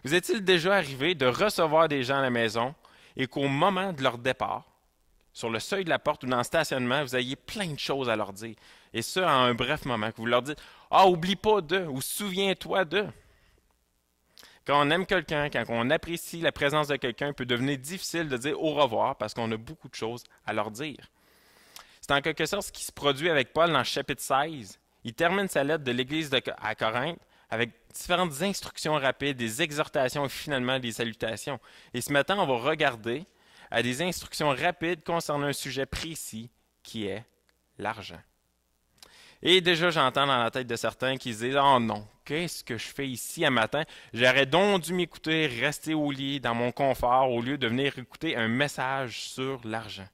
Vous est-il déjà arrivé de recevoir des gens à la maison et qu'au moment de leur départ, sur le seuil de la porte ou dans le stationnement, vous ayez plein de choses à leur dire. Et ça, en un bref moment, que vous leur dites Ah, oublie pas de ou souviens-toi de. Quand on aime quelqu'un, quand on apprécie la présence de quelqu'un, il peut devenir difficile de dire au revoir parce qu'on a beaucoup de choses à leur dire. C'est en quelque sorte ce qui se produit avec Paul dans le chapitre 16. Il termine sa lettre de l'Église à Corinthe avec différentes instructions rapides, des exhortations et finalement des salutations. Et ce matin, on va regarder à des instructions rapides concernant un sujet précis qui est l'argent. Et déjà, j'entends dans la tête de certains qui se disent Oh non, qu'est-ce que je fais ici un matin? J'aurais donc dû m'écouter, rester au lit, dans mon confort, au lieu de venir écouter un message sur l'argent.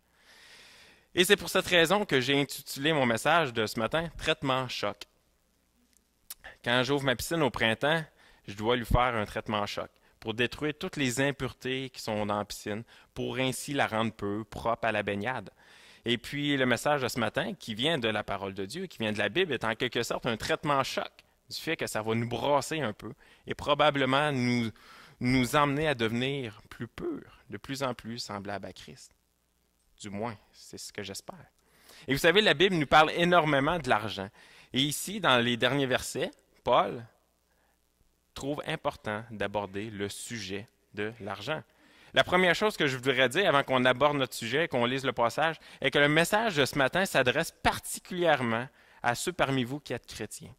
Et c'est pour cette raison que j'ai intitulé mon message de ce matin Traitement choc. Quand j'ouvre ma piscine au printemps, je dois lui faire un traitement choc pour détruire toutes les impuretés qui sont dans la piscine, pour ainsi la rendre peu propre à la baignade. Et puis le message de ce matin, qui vient de la parole de Dieu, qui vient de la Bible, est en quelque sorte un traitement choc du fait que ça va nous brasser un peu et probablement nous emmener à devenir plus purs, de plus en plus semblables à Christ. Du moins, c'est ce que j'espère. Et vous savez, la Bible nous parle énormément de l'argent. Et ici, dans les derniers versets, Paul trouve important d'aborder le sujet de l'argent. La première chose que je voudrais dire avant qu'on aborde notre sujet et qu'on lise le passage est que le message de ce matin s'adresse particulièrement à ceux parmi vous qui êtes chrétiens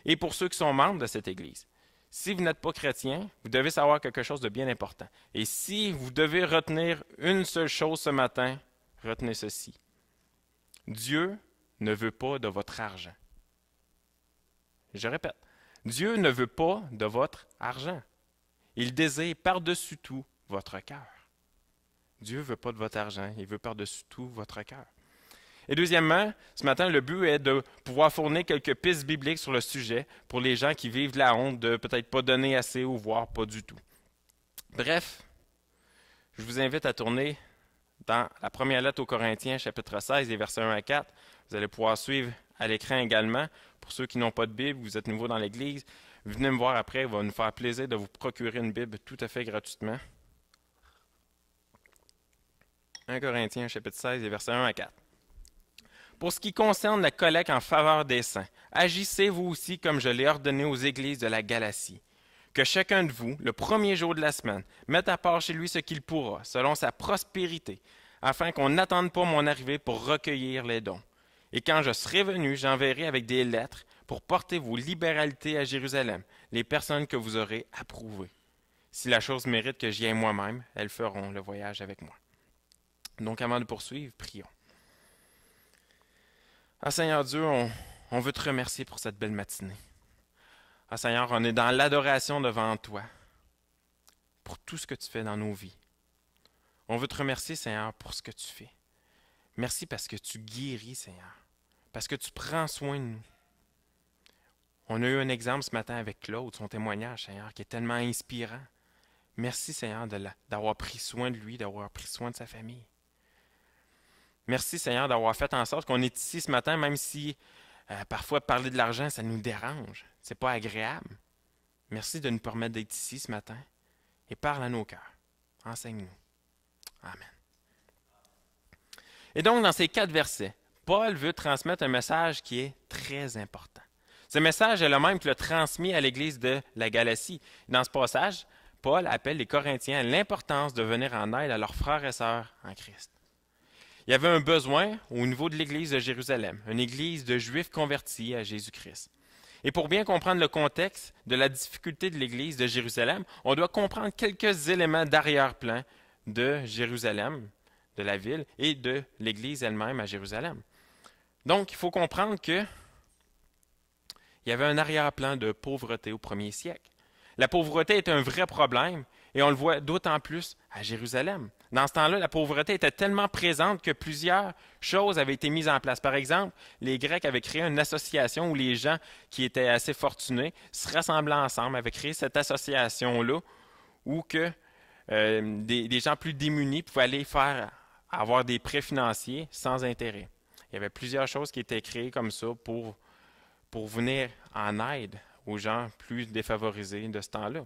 et pour ceux qui sont membres de cette Église. Si vous n'êtes pas chrétien, vous devez savoir quelque chose de bien important. Et si vous devez retenir une seule chose ce matin, retenez ceci. Dieu ne veut pas de votre argent. Je répète, Dieu ne veut pas de votre argent. Il désire par-dessus tout votre cœur. Dieu ne veut pas de votre argent, il veut par-dessus tout votre cœur. Et deuxièmement, ce matin, le but est de pouvoir fournir quelques pistes bibliques sur le sujet pour les gens qui vivent de la honte de peut-être pas donner assez ou voire pas du tout. Bref, je vous invite à tourner dans la première lettre aux Corinthiens, chapitre 16, les versets 1 à 4. Vous allez pouvoir suivre à l'écran également. Pour ceux qui n'ont pas de Bible, vous êtes nouveau dans l'Église, venez me voir après, il va nous faire plaisir de vous procurer une Bible tout à fait gratuitement. 1 Corinthiens, chapitre 16, les versets 1 à 4. Pour ce qui concerne la collecte en faveur des saints, agissez vous aussi comme je l'ai ordonné aux églises de la Galatie. Que chacun de vous, le premier jour de la semaine, mette à part chez lui ce qu'il pourra, selon sa prospérité, afin qu'on n'attende pas mon arrivée pour recueillir les dons. Et quand je serai venu, j'enverrai avec des lettres pour porter vos libéralités à Jérusalem, les personnes que vous aurez approuvées. Si la chose mérite que j'y aille moi-même, elles feront le voyage avec moi. Donc avant de poursuivre, prions. Ah Seigneur Dieu, on veut te remercier pour cette belle matinée. Ah Seigneur, on est dans l'adoration devant toi pour tout ce que tu fais dans nos vies. On veut te remercier, Seigneur, pour ce que tu fais. Merci parce que tu guéris, Seigneur, parce que tu prends soin de nous. On a eu un exemple ce matin avec Claude, son témoignage, Seigneur, qui est tellement inspirant. Merci, Seigneur, d'avoir pris soin de lui, d'avoir pris soin de sa famille. Merci, Seigneur, d'avoir fait en sorte qu'on est ici ce matin, même si parfois parler de l'argent, ça nous dérange. Ce n'est pas agréable. Merci de nous permettre d'être ici ce matin et parle à nos cœurs. Enseigne-nous. Amen. Et donc, dans ces 4 versets, Paul veut transmettre un message qui est très important. Ce message est le même qu'il a transmis à l'Église de la Galatie. Dans ce passage, Paul appelle les Corinthiens à l'importance de venir en aide à leurs frères et sœurs en Christ. Il y avait un besoin au niveau de l'Église de Jérusalem, une Église de Juifs convertis à Jésus-Christ. Et pour bien comprendre le contexte de la difficulté de l'Église de Jérusalem, on doit comprendre quelques éléments d'arrière-plan de Jérusalem, de la ville, et de l'Église elle-même à Jérusalem. Donc, il faut comprendre qu'il y avait un arrière-plan de pauvreté au 1er siècle. La pauvreté est un vrai problème, et on le voit d'autant plus à Jérusalem. Dans ce temps-là, la pauvreté était tellement présente que plusieurs choses avaient été mises en place. Par exemple, les Grecs avaient créé une association où les gens qui étaient assez fortunés se rassemblaient ensemble, avaient créé cette association-là où que, des gens plus démunis pouvaient aller avoir des prêts financiers sans intérêt. Il y avait plusieurs choses qui étaient créées comme ça pour venir en aide aux gens plus défavorisés de ce temps-là.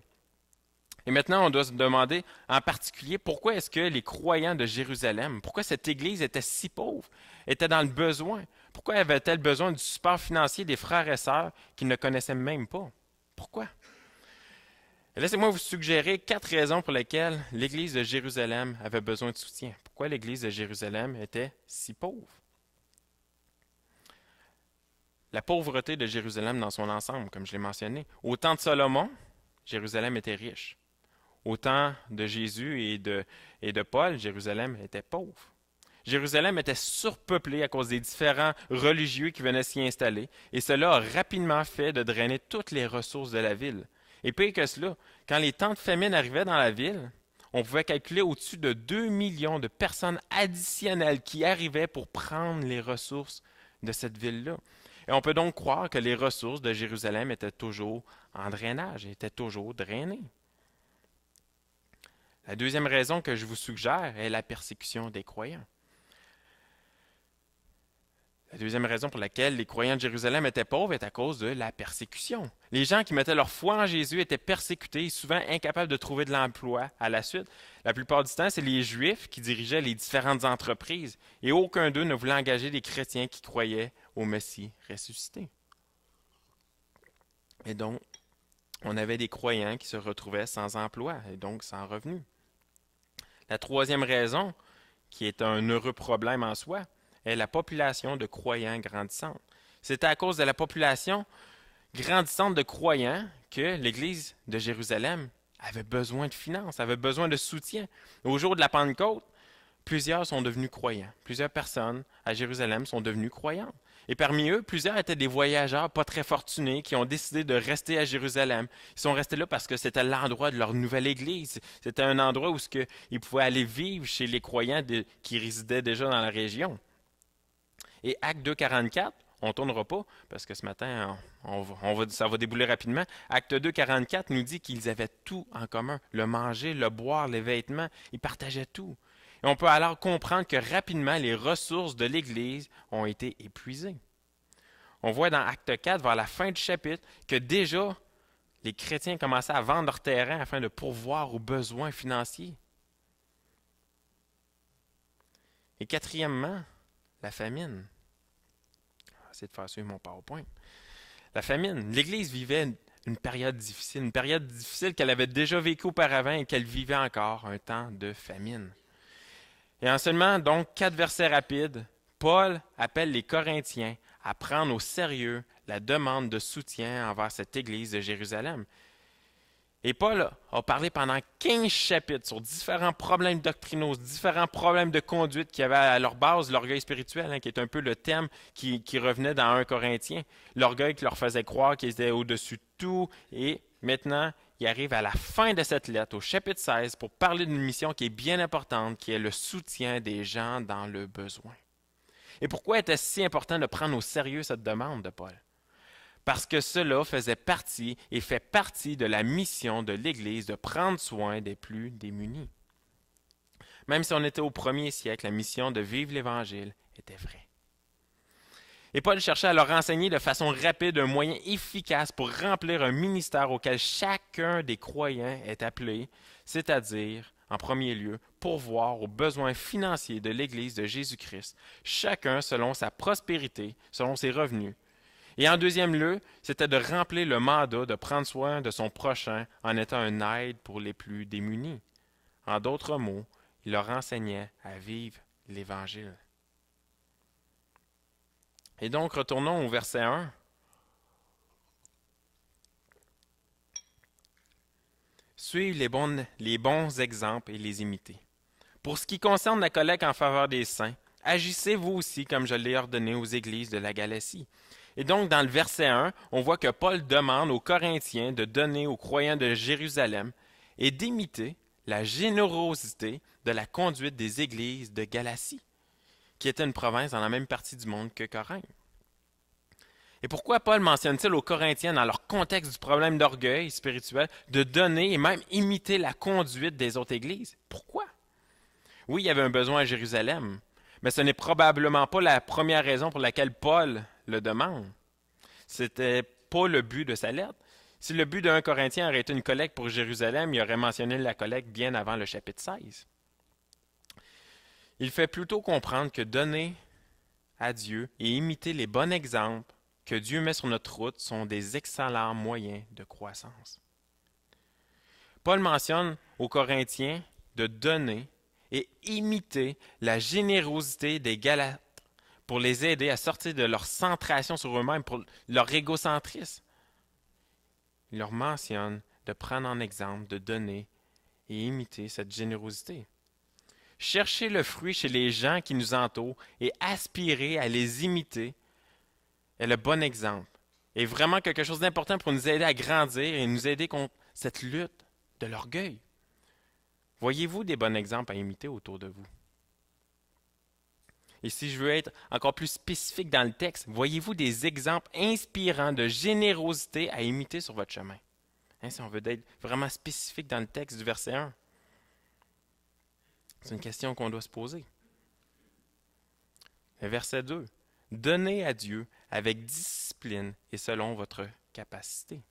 Et maintenant, on doit se demander en particulier pourquoi est-ce que les croyants de Jérusalem, pourquoi cette Église était si pauvre, était dans le besoin? Pourquoi avait-elle besoin du support financier des frères et sœurs qu'ils ne connaissaient même pas? Pourquoi? Laissez-moi vous suggérer 4 raisons pour lesquelles l'Église de Jérusalem avait besoin de soutien. Pourquoi l'Église de Jérusalem était si pauvre? La pauvreté de Jérusalem dans son ensemble, comme je l'ai mentionné. Au temps de Salomon, Jérusalem était riche. Au temps de Jésus et de Paul, Jérusalem était pauvre. Jérusalem était surpeuplée à cause des différents religieux qui venaient s'y installer, et cela a rapidement fait de drainer toutes les ressources de la ville. Et pire que cela, quand les temps de famine arrivaient dans la ville, on pouvait calculer au-dessus de 2 millions de personnes additionnelles qui arrivaient pour prendre les ressources de cette ville-là. Et on peut donc croire que les ressources de Jérusalem étaient toujours en drainage, étaient toujours drainées. La deuxième raison que je vous suggère est la persécution des croyants. La deuxième raison pour laquelle les croyants de Jérusalem étaient pauvres est à cause de la persécution. Les gens qui mettaient leur foi en Jésus étaient persécutés et souvent incapables de trouver de l'emploi à la suite. La plupart du temps, c'est les Juifs qui dirigeaient les différentes entreprises et aucun d'eux ne voulait engager des chrétiens qui croyaient au Messie ressuscité. Et donc, on avait des croyants qui se retrouvaient sans emploi et donc sans revenus. La troisième raison, qui est un heureux problème en soi, est la population de croyants grandissante. C'était à cause de la population grandissante de croyants que l'Église de Jérusalem avait besoin de finances, avait besoin de soutien. Au jour de la Pentecôte, plusieurs sont devenus croyants. Plusieurs personnes à Jérusalem sont devenues croyantes. Et parmi eux, plusieurs étaient des voyageurs pas très fortunés qui ont décidé de rester à Jérusalem. Ils sont restés là parce que c'était l'endroit de leur nouvelle église. C'était un endroit où ils pouvaient aller vivre chez les croyants qui résidaient déjà dans la région. Et Acte 2,44, on ne tournera pas parce que ce matin, ça va débouler rapidement. Acte 2,44 nous dit qu'ils avaient tout en commun. Le manger, le boire, les vêtements, ils partageaient tout. Et on peut alors comprendre que rapidement, les ressources de l'Église ont été épuisées. On voit dans Acte 4, vers la fin du chapitre, que déjà, les chrétiens commençaient à vendre leur terrain afin de pourvoir aux besoins financiers. Et quatrièmement, la famine. Je vais essayer de faire suivre mon PowerPoint. La famine. L'Église vivait une période difficile qu'elle avait déjà vécue auparavant et qu'elle vivait encore, un temps de famine. Et en seulement donc 4 versets rapides, Paul appelle les Corinthiens à prendre au sérieux la demande de soutien envers cette Église de Jérusalem. Et Paul a parlé pendant 15 chapitres sur différents problèmes doctrinaux, différents problèmes de conduite qui avaient à leur base l'orgueil spirituel, qui est un peu le thème qui revenait dans 1 Corinthiens. L'orgueil qui leur faisait croire qu'ils étaient au-dessus de tout. Et maintenant, il arrive à la fin de cette lettre, au chapitre 16, pour parler d'une mission qui est bien importante, qui est le soutien des gens dans le besoin. Et pourquoi était-ce si important de prendre au sérieux cette demande de Paul? Parce que cela faisait partie et fait partie de la mission de l'Église de prendre soin des plus démunis. Même si on était au 1er siècle, la mission de vivre l'Évangile était vraie. Et Paul cherchait à leur enseigner de façon rapide un moyen efficace pour remplir un ministère auquel chacun des croyants est appelé, c'est-à-dire, en premier lieu, pourvoir aux besoins financiers de l'Église de Jésus-Christ, chacun selon sa prospérité, selon ses revenus. Et en deuxième lieu, c'était de remplir le mandat de prendre soin de son prochain en étant une aide pour les plus démunis. En d'autres mots, il leur enseignait à vivre l'Évangile. Et donc, retournons au verset 1. Suivre les bons exemples et les imiter. Pour ce qui concerne la collecte en faveur des saints, agissez vous aussi comme je l'ai ordonné aux églises de la Galatie. Et donc, dans le verset 1, on voit que Paul demande aux Corinthiens de donner aux croyants de Jérusalem et d'imiter la générosité de la conduite des églises de Galatie, qui était une province dans la même partie du monde que Corinthe. Et pourquoi Paul mentionne-t-il aux Corinthiens, dans leur contexte du problème d'orgueil spirituel, de donner et même imiter la conduite des autres églises? Pourquoi? Oui, il y avait un besoin à Jérusalem, mais ce n'est probablement pas la première raison pour laquelle Paul le demande. Ce n'était pas le but de sa lettre. Si le but d'un Corinthien aurait été une collecte pour Jérusalem, il aurait mentionné la collecte bien avant le chapitre 16. Il fait plutôt comprendre que donner à Dieu et imiter les bons exemples que Dieu met sur notre route sont des excellents moyens de croissance. Paul mentionne aux Corinthiens de donner et imiter la générosité des Galates pour les aider à sortir de leur centration sur eux-mêmes, pour leur égocentrisme. Il leur mentionne de prendre en exemple, de donner et imiter cette générosité. Chercher le fruit chez les gens qui nous entourent et aspirer à les imiter est le bon exemple. Et vraiment quelque chose d'important pour nous aider à grandir et nous aider contre cette lutte de l'orgueil. Voyez-vous des bons exemples à imiter autour de vous? Et si je veux être encore plus spécifique dans le texte, voyez-vous des exemples inspirants de générosité à imiter sur votre chemin? Si on veut être vraiment spécifique dans le texte du verset 1. C'est une question qu'on doit se poser. Le verset 2. Donnez à Dieu avec discipline et selon votre capacité.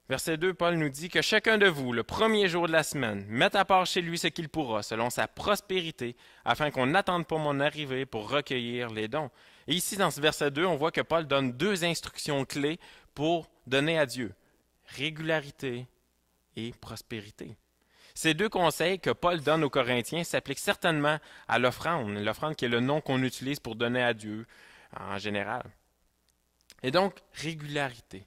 Verset 2, Paul nous dit que chacun de vous, le premier jour de la semaine, mette à part chez lui ce qu'il pourra, selon sa prospérité, afin qu'on n'attende pas mon arrivée pour recueillir les dons. Et ici, dans ce verset 2, on voit que Paul donne deux instructions clés pour donner à Dieu. Régularité et prospérité. Ces deux conseils que Paul donne aux Corinthiens s'appliquent certainement à l'offrande qui est le nom qu'on utilise pour donner à Dieu en général. Et donc, régularité.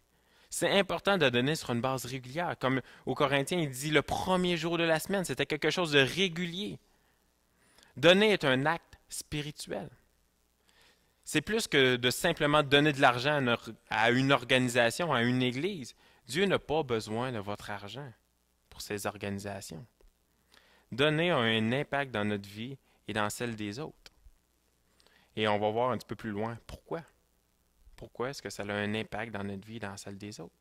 C'est important de donner sur une base régulière. Comme aux Corinthiens, il dit le premier jour de la semaine, c'était quelque chose de régulier. Donner est un acte spirituel. C'est plus que de simplement donner de l'argent à une organisation, à une église. Dieu n'a pas besoin de votre argent pour ces organisations. Donner a un impact dans notre vie et dans celle des autres. Et on va voir un petit peu plus loin pourquoi. Pourquoi est-ce que ça a un impact dans notre vie et dans celle des autres?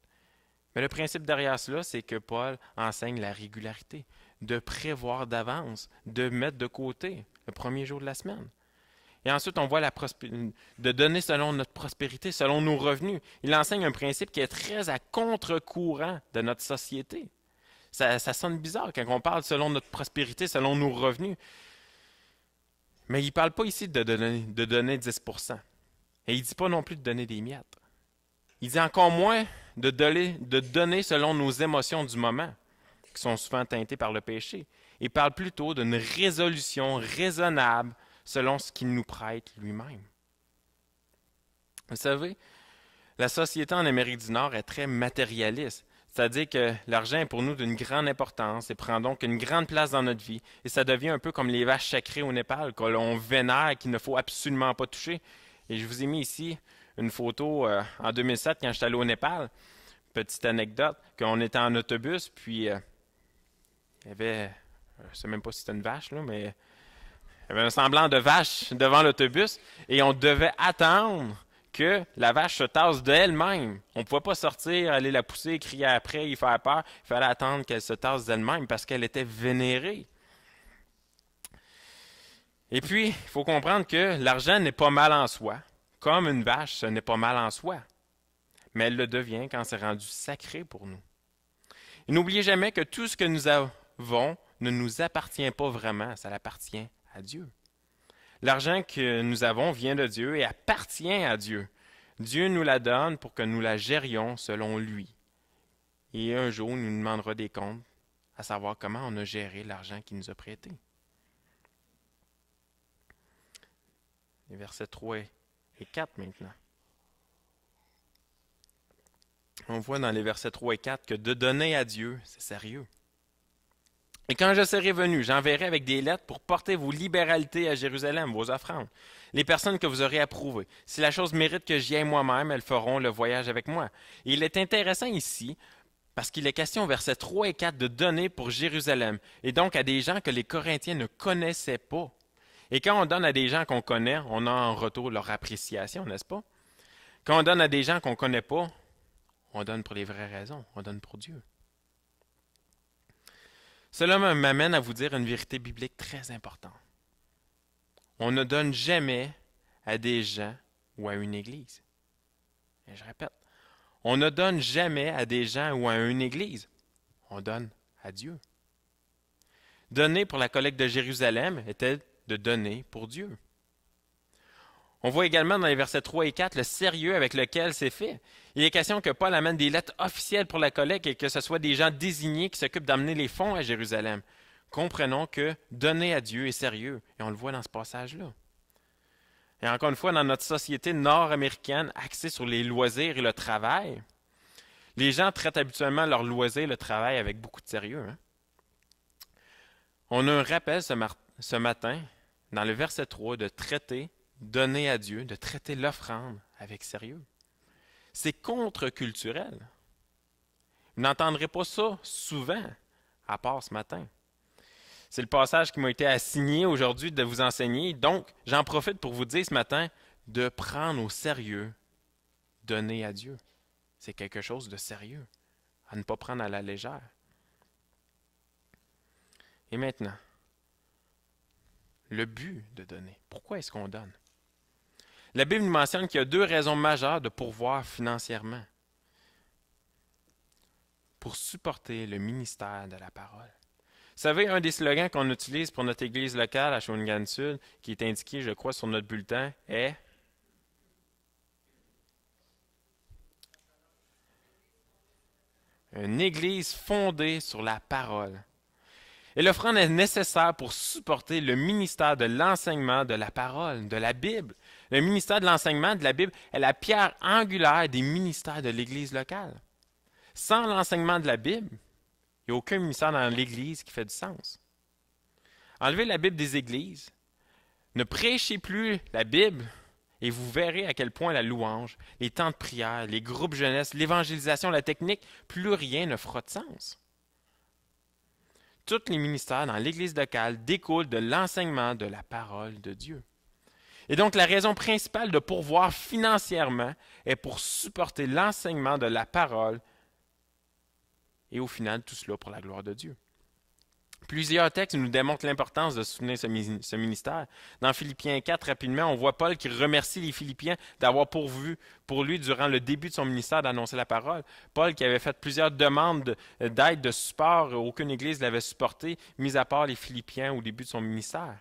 Mais le principe derrière cela, c'est que Paul enseigne la régularité, de prévoir d'avance, de mettre de côté le premier jour de la semaine. Et ensuite, on voit de donner selon notre prospérité, selon nos revenus. Il enseigne un principe qui est très à contre-courant de notre société. Ça sonne bizarre quand on parle selon notre prospérité, selon nos revenus. Mais il ne parle pas ici de donner 10%. Et il ne dit pas non plus de donner des miettes. Il dit encore moins de donner selon nos émotions du moment, qui sont souvent teintées par le péché. Il parle plutôt d'une résolution raisonnable selon ce qu'il nous prête lui-même. Vous savez, la société en Amérique du Nord est très matérialiste. C'est-à-dire que l'argent est pour nous d'une grande importance et prend donc une grande place dans notre vie. Et ça devient un peu comme les vaches sacrées au Népal, que l'on vénère, qu'il ne faut absolument pas toucher. Et je vous ai mis ici une photo en 2007 quand j'étais allé au Népal. Petite anecdote, qu'on était en autobus, puis il y avait, je ne sais même pas si c'était une vache, là, mais il y avait un semblant de vache devant l'autobus et on devait attendre que la vache se tasse d'elle-même. On ne pouvait pas sortir, aller la pousser, crier après, y faire peur. Il fallait attendre qu'elle se tasse d'elle-même parce qu'elle était vénérée. Et puis, il faut comprendre que l'argent n'est pas mal en soi. Comme une vache, ce n'est pas mal en soi. Mais elle le devient quand c'est rendu sacré pour nous. Et n'oubliez jamais que tout ce que nous avons ne nous appartient pas vraiment, ça appartient à Dieu. L'argent que nous avons vient de Dieu et appartient à Dieu. Dieu nous la donne pour que nous la gérions selon lui. Et un jour, il nous demandera des comptes, à savoir comment on a géré l'argent qu'il nous a prêté. Les versets 3 et 4 maintenant. On voit dans les versets 3 et 4 que de donner à Dieu, c'est sérieux. Et quand je serai venu, j'enverrai avec des lettres pour porter vos libéralités à Jérusalem, vos offrandes, les personnes que vous aurez approuvées. Si la chose mérite que j'y aille moi-même, elles feront le voyage avec moi. Et il est intéressant ici, parce qu'il est question, versets 3 et 4, de donner pour Jérusalem, et donc à des gens que les Corinthiens ne connaissaient pas. Et quand on donne à des gens qu'on connaît, on a en retour leur appréciation, n'est-ce pas? Quand on donne à des gens qu'on ne connaît pas, on donne pour les vraies raisons, on donne pour Dieu. Cela m'amène à vous dire une vérité biblique très importante. On ne donne jamais à des gens ou à une église. Et je répète, On ne donne jamais à des gens ou à une église. On donne à Dieu. Donner pour la collecte de Jérusalem était de donner pour Dieu. On voit également dans les versets 3 et 4 le sérieux avec lequel c'est fait. Il est question que Paul amène des lettres officielles pour la collecte et que ce soit des gens désignés qui s'occupent d'amener les fonds à Jérusalem. Comprenons que donner à Dieu est sérieux, et on le voit dans ce passage-là. Et encore une fois, dans notre société nord-américaine axée sur les loisirs et le travail, les gens traitent habituellement leurs loisirs et le travail avec beaucoup de sérieux. On a un rappel ce matin, dans le verset 3, de traiter, donner à Dieu, de traiter l'offrande avec sérieux. C'est contre-culturel. Vous n'entendrez pas ça souvent, à part ce matin. C'est le passage qui m'a été assigné aujourd'hui de vous enseigner. Donc, j'en profite pour vous dire ce matin de prendre au sérieux, donner à Dieu. C'est quelque chose de sérieux, à ne pas prendre à la légère. Et maintenant, le but de donner. Pourquoi est-ce qu'on donne? La Bible nous mentionne qu'il y a 2 raisons majeures de pourvoir financièrement. Pour supporter le ministère de la parole. Vous savez, un des slogans qu'on utilise pour notre église locale à Shawinigan-Sud, qui est indiqué, je crois, sur notre bulletin, est une église fondée sur la parole. Et l'offrande est nécessaire pour supporter le ministère de l'enseignement de la parole, de la Bible. Le ministère de l'enseignement de la Bible est la pierre angulaire des ministères de l'église locale. Sans l'enseignement de la Bible, il n'y a aucun ministère dans l'Église qui fait du sens. Enlevez la Bible des églises, ne prêchez plus la Bible et vous verrez à quel point la louange, les temps de prière, les groupes jeunesse, l'évangélisation, la technique, plus rien ne fera de sens. Tous les ministères dans l'Église locale découlent de l'enseignement de la parole de Dieu. Et donc la raison principale de pourvoir financièrement est pour supporter l'enseignement de la parole et au final, tout cela pour la gloire de Dieu. Plusieurs textes nous démontrent l'importance de soutenir ce ministère. Dans Philippiens 4, rapidement, on voit Paul qui remercie les Philippiens d'avoir pourvu pour lui durant le début de son ministère d'annoncer la parole. Paul qui avait fait plusieurs demandes d'aide, de support, aucune église ne l'avait supporté, mis à part les Philippiens au début de son ministère.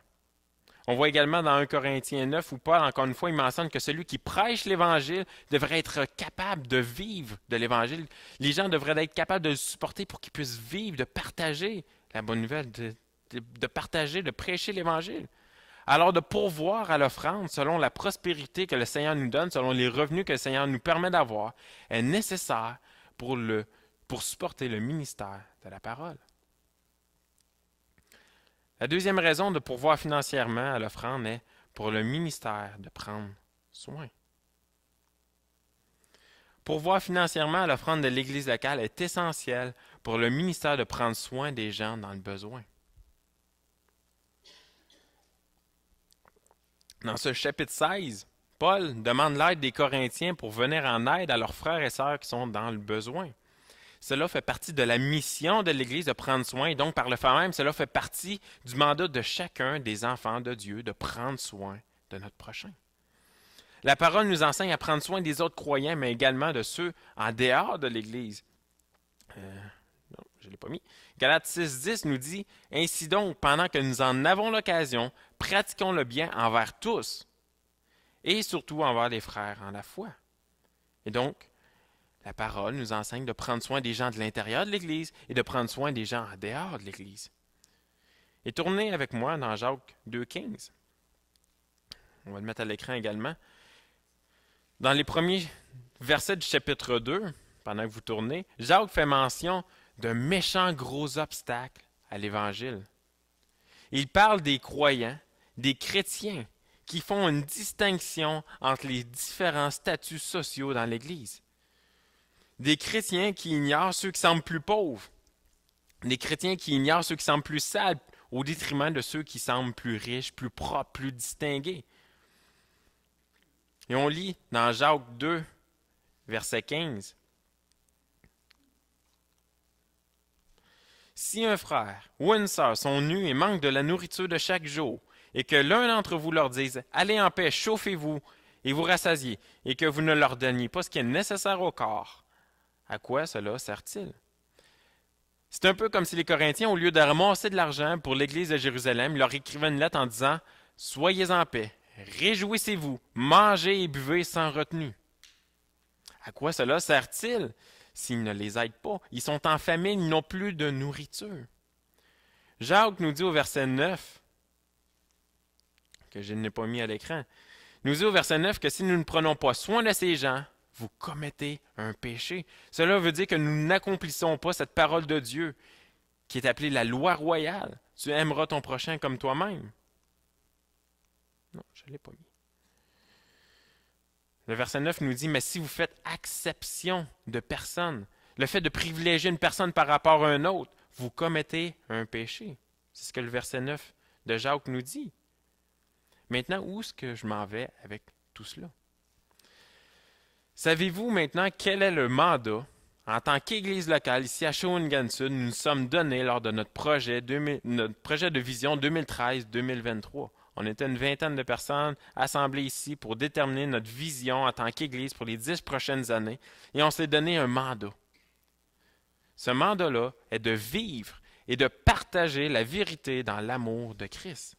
On voit également dans 1 Corinthiens 9 où Paul, encore une fois, il mentionne que celui qui prêche l'Évangile devrait être capable de vivre de l'Évangile. Les gens devraient être capables de le supporter pour qu'ils puissent vivre, de partager la bonne nouvelle, de partager, de prêcher l'Évangile. Alors de pourvoir à l'offrande selon la prospérité que le Seigneur nous donne, selon les revenus que le Seigneur nous permet d'avoir, est nécessaire pour supporter le ministère de la parole. La deuxième raison de pourvoir financièrement à l'offrande est pour le ministère de prendre soin. Pourvoir financièrement à l'offrande de l'Église locale est essentiel pour le ministère de prendre soin des gens dans le besoin. Dans ce chapitre 16, Paul demande l'aide des Corinthiens pour venir en aide à leurs frères et sœurs qui sont dans le besoin. Cela fait partie de la mission de l'Église de prendre soin, et donc par le fait même, cela fait partie du mandat de chacun des enfants de Dieu de prendre soin de notre prochain. La parole nous enseigne à prendre soin des autres croyants, mais également de ceux en dehors de l'Église. Non, je ne l'ai pas mis. Galates 6,10 nous dit « Ainsi donc, pendant que nous en avons l'occasion, pratiquons le bien envers tous, et surtout envers les frères en la foi. » Et donc, la parole nous enseigne de prendre soin des gens de l'intérieur de l'Église et de prendre soin des gens en dehors de l'Église. Et tournez avec moi dans Jacques 2,15. On va le mettre à l'écran également. Dans les premiers versets du chapitre 2, pendant que vous tournez, Jacques fait mention d'un méchant gros obstacle à l'Évangile. Il parle des croyants, des chrétiens, qui font une distinction entre les différents statuts sociaux dans l'Église. Des chrétiens qui ignorent ceux qui semblent plus pauvres. Des chrétiens qui ignorent ceux qui semblent plus sales au détriment de ceux qui semblent plus riches, plus propres, plus distingués. Et on lit dans Jacques 2, verset 15. Si un frère ou une sœur sont nus et manquent de la nourriture de chaque jour, et que l'un d'entre vous leur dise « Allez en paix, chauffez-vous et vous rassasiez », et que vous ne leur donniez pas ce qui est nécessaire au corps, À quoi cela sert-il? C'est un peu comme si les Corinthiens, au lieu de ramasser de l'argent pour l'Église de Jérusalem, leur écrivaient une lettre en disant « Soyez en paix, réjouissez-vous, mangez et buvez sans retenue. » À quoi cela sert-il s'ils ne les aident pas? Ils sont en famine, ils n'ont plus de nourriture. Jacques nous dit au verset 9, que je n'ai pas mis à l'écran, nous dit au verset 9 que si nous ne prenons pas soin de ces gens, vous commettez un péché. Cela veut dire que nous n'accomplissons pas cette parole de Dieu qui est appelée la loi royale. Tu aimeras ton prochain comme toi-même. Non, je ne l'ai pas mis. Le verset 9 nous dit, mais si vous faites exception de personne, le fait de privilégier une personne par rapport à un autre, vous commettez un péché. C'est ce que le verset 9 de Jacques nous dit. Maintenant, où est-ce que je m'en vais avec tout cela? Savez-vous maintenant quel est le mandat en tant qu'Église locale ici à Shawinigan-Sud nous sommes donnés lors de notre projet de vision 2013-2023? On était une vingtaine de personnes assemblées ici pour déterminer notre vision en tant qu'Église pour les 10 prochaines années et on s'est donné un mandat. Ce mandat-là est de vivre et de partager la vérité dans l'amour de Christ.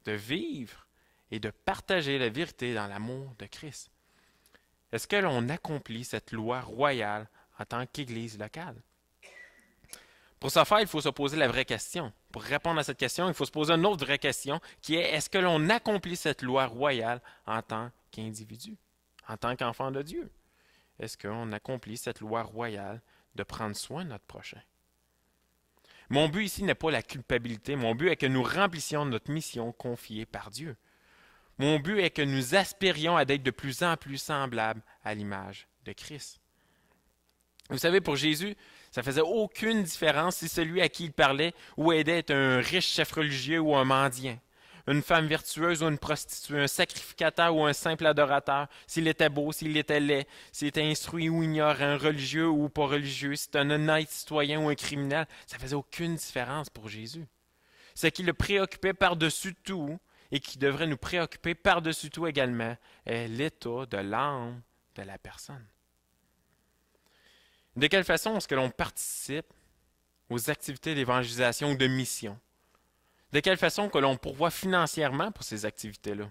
De vivre et de partager la vérité dans l'amour de Christ. Est-ce que l'on accomplit cette loi royale en tant qu'Église locale? Pour ce faire, il faut se poser la vraie question. Pour répondre à cette question, il faut se poser une autre vraie question qui est, est-ce que l'on accomplit cette loi royale en tant qu'individu, en tant qu'enfant de Dieu? Est-ce qu'on accomplit cette loi royale de prendre soin de notre prochain? Mon but ici n'est pas la culpabilité. Mon but est que nous remplissions notre mission confiée par Dieu. Mon but est que nous aspirions à être de plus en plus semblables à l'image de Christ. Vous savez, pour Jésus, ça ne faisait aucune différence si celui à qui il parlait ou aidait était un riche chef religieux ou un mendiant, une femme vertueuse ou une prostituée, un sacrificateur ou un simple adorateur, s'il était beau, s'il était laid, s'il était instruit ou ignorant, un religieux ou pas religieux, si c'était un honnête citoyen ou un criminel, ça ne faisait aucune différence pour Jésus. Ce qui le préoccupait par-dessus tout, et qui devrait nous préoccuper par-dessus tout également, est l'état de l'âme de la personne. De quelle façon est-ce que l'on participe aux activités d'évangélisation ou de mission? De quelle façon que l'on pourvoit financièrement pour ces activités-là?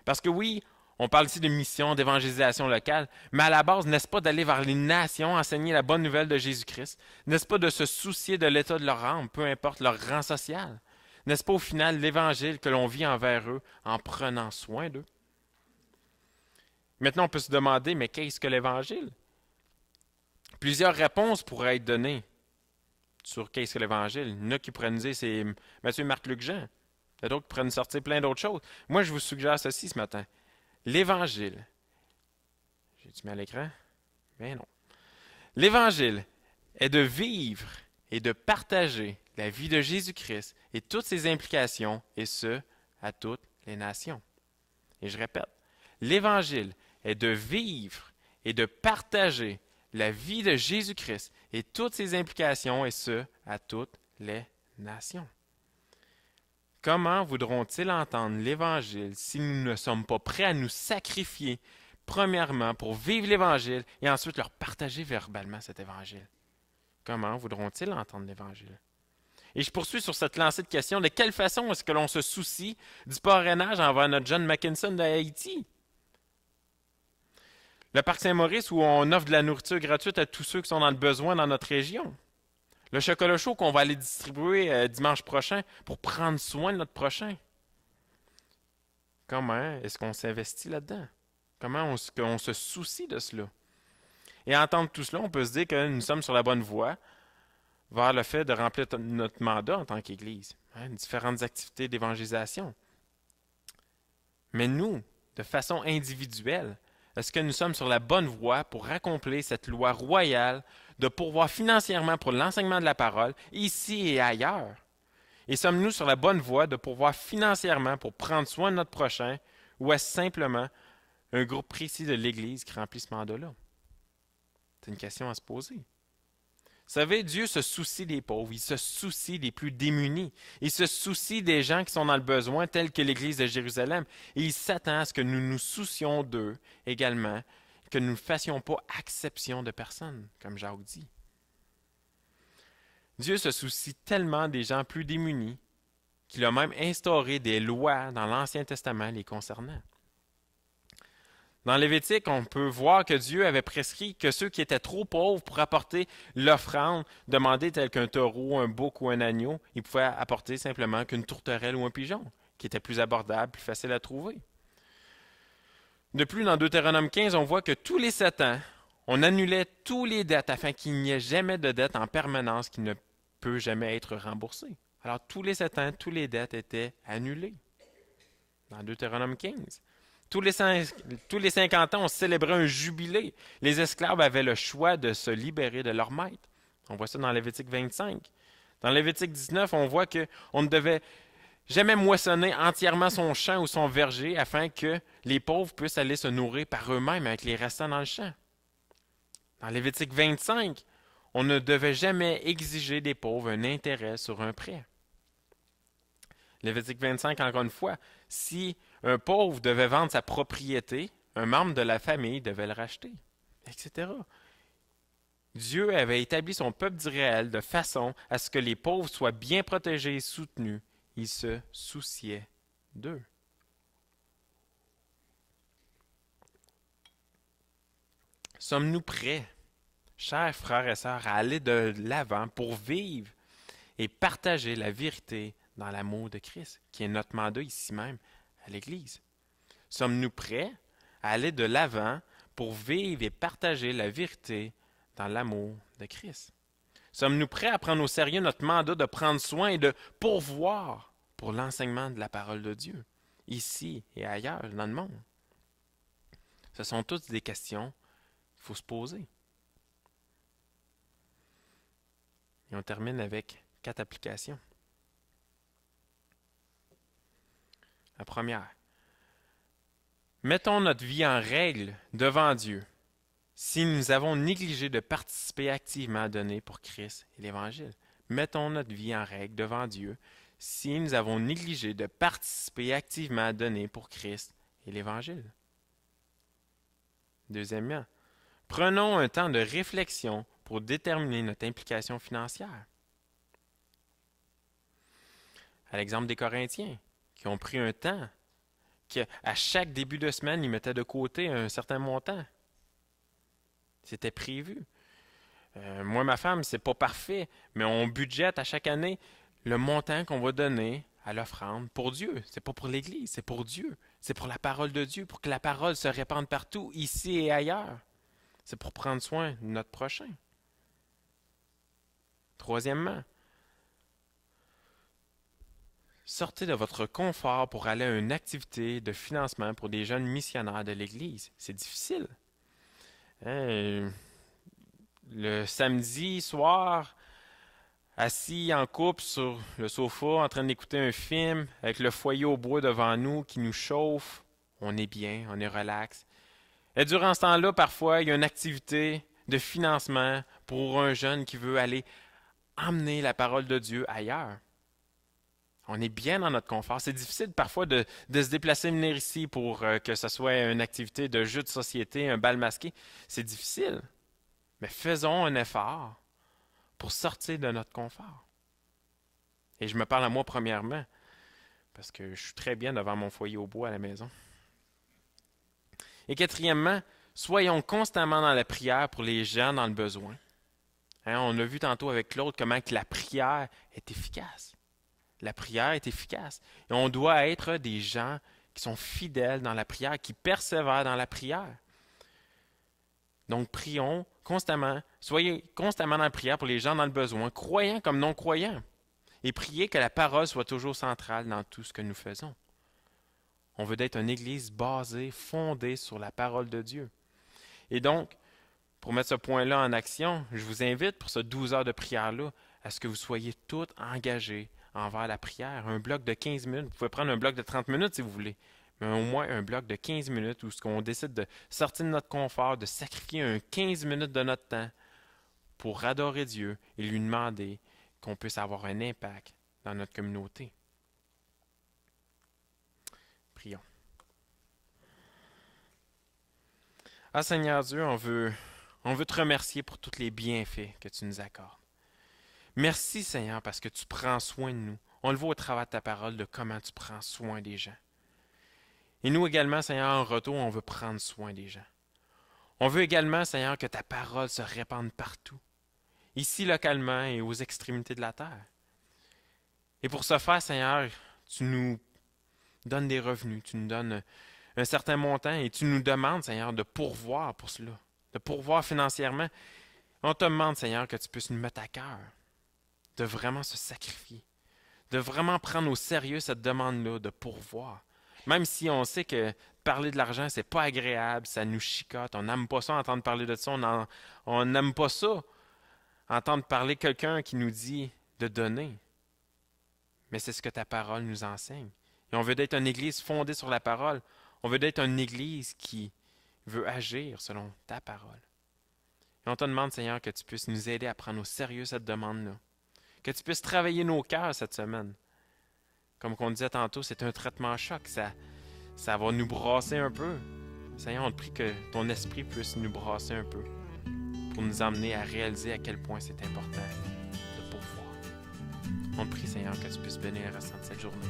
Parce que oui, on parle ici de mission, d'évangélisation locale, mais à la base, n'est-ce pas d'aller vers les nations, enseigner la bonne nouvelle de Jésus-Christ? N'est-ce pas de se soucier de l'état de leur âme, peu importe leur rang social? N'est-ce pas au final l'Évangile que l'on vit envers eux en prenant soin d'eux? Maintenant, on peut se demander, mais qu'est-ce que l'Évangile? Plusieurs réponses pourraient être données sur qu'est-ce que l'Évangile. Il y en a qui pourraient nous dire c'est Matthieu, Marc, Luc, Jean. Il y a d'autres qui pourraient nous sortir plein d'autres choses. Moi, je vous suggère ceci ce matin. L'Évangile. J'ai-tu mis à l'écran? Ben non. L'Évangile est de vivre et de partager la vie de Jésus-Christ et toutes ses implications, et ce, à toutes les nations. Et je répète, l'Évangile est de vivre et de partager la vie de Jésus-Christ et toutes ses implications, et ce, à toutes les nations. Comment voudront-ils entendre l'Évangile si nous ne sommes pas prêts à nous sacrifier, premièrement, pour vivre l'Évangile et ensuite leur partager verbalement cet Évangile? Comment voudront-ils entendre l'Évangile? Et je poursuis sur cette lancée de questions. De quelle façon est-ce que l'on se soucie du parrainage envers notre John Mackinson de Haïti? Le parc Saint-Maurice où on offre de la nourriture gratuite à tous ceux qui sont dans le besoin dans notre région. Le chocolat chaud qu'on va aller distribuer dimanche prochain pour prendre soin de notre prochain. Comment est-ce qu'on s'investit là-dedans? Comment est-ce qu'on se soucie de cela? Et à entendre tout cela, on peut se dire que nous sommes sur la bonne voie vers le fait de remplir notre mandat en tant qu'Église, différentes activités d'évangélisation. Mais nous, de façon individuelle, est-ce que nous sommes sur la bonne voie pour accomplir cette loi royale de pourvoir financièrement pour l'enseignement de la parole, ici et ailleurs? Et sommes-nous sur la bonne voie de pourvoir financièrement pour prendre soin de notre prochain, ou est-ce simplement un groupe précis de l'Église qui remplit ce mandat-là? C'est une question à se poser. Vous savez, Dieu se soucie des pauvres, il se soucie des plus démunis, il se soucie des gens qui sont dans le besoin, tels que l'Église de Jérusalem, et il s'attend à ce que nous nous soucions d'eux également, que nous ne fassions pas exception de personne, comme Jacques dit. Dieu se soucie tellement des gens plus démunis qu'il a même instauré des lois dans l'Ancien Testament les concernant. Dans Lévitique, on peut voir que Dieu avait prescrit que ceux qui étaient trop pauvres pour apporter l'offrande demandée telle qu'un taureau, un bouc ou un agneau, ils pouvaient apporter simplement qu'une tourterelle ou un pigeon, qui était plus abordable, plus facile à trouver. De plus, dans Deutéronome 15, on voit que tous les 7 ans, on annulait tous les dettes afin qu'il n'y ait jamais de dette en permanence qui ne peut jamais être remboursée. Alors, tous les 7 ans, toutes les dettes étaient annulées. Dans Deutéronome 15. Tous les 50 ans, on célébrait un jubilé. Les esclaves avaient le choix de se libérer de leur maître. On voit ça dans Lévitique 25. Dans Lévitique 19, on voit qu'on ne devait jamais moissonner entièrement son champ ou son verger afin que les pauvres puissent aller se nourrir par eux-mêmes avec les restants dans le champ. Dans Lévitique 25, on ne devait jamais exiger des pauvres un intérêt sur un prêt. Lévitique 25, encore une fois, si un pauvre devait vendre sa propriété, un membre de la famille devait le racheter, etc. Dieu avait établi son peuple d'Israël de façon à ce que les pauvres soient bien protégés et soutenus. Il se souciait d'eux. Sommes-nous prêts, chers frères et sœurs, à aller de l'avant pour vivre et partager la vérité dans l'amour de Christ, qui est notre mandat ici même à l'Église? Sommes-nous prêts à aller de l'avant pour vivre et partager la vérité dans l'amour de Christ? Sommes-nous prêts à prendre au sérieux notre mandat de prendre soin et de pourvoir pour l'enseignement de la parole de Dieu, ici et ailleurs dans le monde? Ce sont toutes des questions qu'il faut se poser. Et on termine avec 4 applications. La première. Mettons notre vie en règle devant Dieu si nous avons négligé de participer activement à donner pour Christ et l'Évangile. Mettons notre vie en règle devant Dieu si nous avons négligé de participer activement à donner pour Christ et l'Évangile. Deuxièmement, prenons un temps de réflexion pour déterminer notre implication financière. À l'exemple des Corinthiens, qui ont pris un temps, qu'à chaque début de semaine, ils mettaient de côté un certain montant. C'était prévu. Moi, ma femme, c'est pas parfait, mais on budgète à chaque année le montant qu'on va donner à l'offrande pour Dieu. C'est pas pour l'Église, c'est pour Dieu. C'est pour la parole de Dieu, pour que la parole se répande partout, ici et ailleurs. C'est pour prendre soin de notre prochain. Troisièmement, sortez de votre confort pour aller à une activité de financement pour des jeunes missionnaires de l'Église. C'est difficile. Le samedi soir, assis en couple sur le sofa, en train d'écouter un film, avec le foyer au bois devant nous qui nous chauffe, on est bien, on est relax. Et durant ce temps-là, parfois, il y a une activité de financement pour un jeune qui veut aller emmener la parole de Dieu ailleurs. On est bien dans notre confort. C'est difficile parfois de se déplacer, venir ici pour que ce soit une activité de jeu de société, un bal masqué. C'est difficile. Mais faisons un effort pour sortir de notre confort. Et je me parle à moi premièrement, parce que je suis très bien devant mon foyer au bois à la maison. Et quatrièmement, soyons constamment dans la prière pour les gens dans le besoin. On a vu tantôt avec Claude comment que la prière est efficace. La prière est efficace. Et on doit être des gens qui sont fidèles dans la prière, qui persévèrent dans la prière. Donc, prions constamment. Soyez constamment dans la prière pour les gens dans le besoin, croyants comme non-croyants. Et priez que la parole soit toujours centrale dans tout ce que nous faisons. On veut être une Église basée, fondée sur la parole de Dieu. Et donc, pour mettre ce point-là en action, je vous invite pour ce 12 heures de prière-là à ce que vous soyez tous engagés envers la prière. Un bloc de 15 minutes. Vous pouvez prendre un bloc de 30 minutes si vous voulez, mais au moins un bloc de 15 minutes où on décide de sortir de notre confort, de sacrifier un 15 minutes de notre temps pour adorer Dieu et lui demander qu'on puisse avoir un impact dans notre communauté. Prions. Ah Seigneur Dieu, on veut te remercier pour tous les bienfaits que tu nous accordes. Merci Seigneur parce que tu prends soin de nous. On le voit au travers de ta parole de comment tu prends soin des gens. Et nous également, Seigneur, en retour, on veut prendre soin des gens. On veut également, Seigneur, que ta parole se répande partout, ici localement et aux extrémités de la terre. Et pour ce faire, Seigneur, tu nous donnes des revenus, tu nous donnes un certain montant et tu nous demandes, Seigneur, de pourvoir pour cela, de pourvoir financièrement. On te demande, Seigneur, que tu puisses nous mettre à cœur, de vraiment se sacrifier, de vraiment prendre au sérieux cette demande-là, de pourvoir. Même si on sait que parler de l'argent, c'est pas agréable, ça nous chicote, on n'aime pas ça entendre parler de ça, on n'aime pas ça entendre parler quelqu'un qui nous dit de donner. Mais c'est ce que ta parole nous enseigne. Et on veut être une Église fondée sur la parole. On veut être une Église qui veut agir selon ta parole. Et on te demande, Seigneur, que tu puisses nous aider à prendre au sérieux cette demande-là. Que tu puisses travailler nos cœurs cette semaine. Comme on disait tantôt, c'est un traitement choc. Ça va nous brasser un peu. Seigneur, on te prie que ton esprit puisse nous brasser un peu pour nous amener à réaliser à quel point c'est important de pourvoir. On te prie, Seigneur, que tu puisses bénir le restant de cette journée.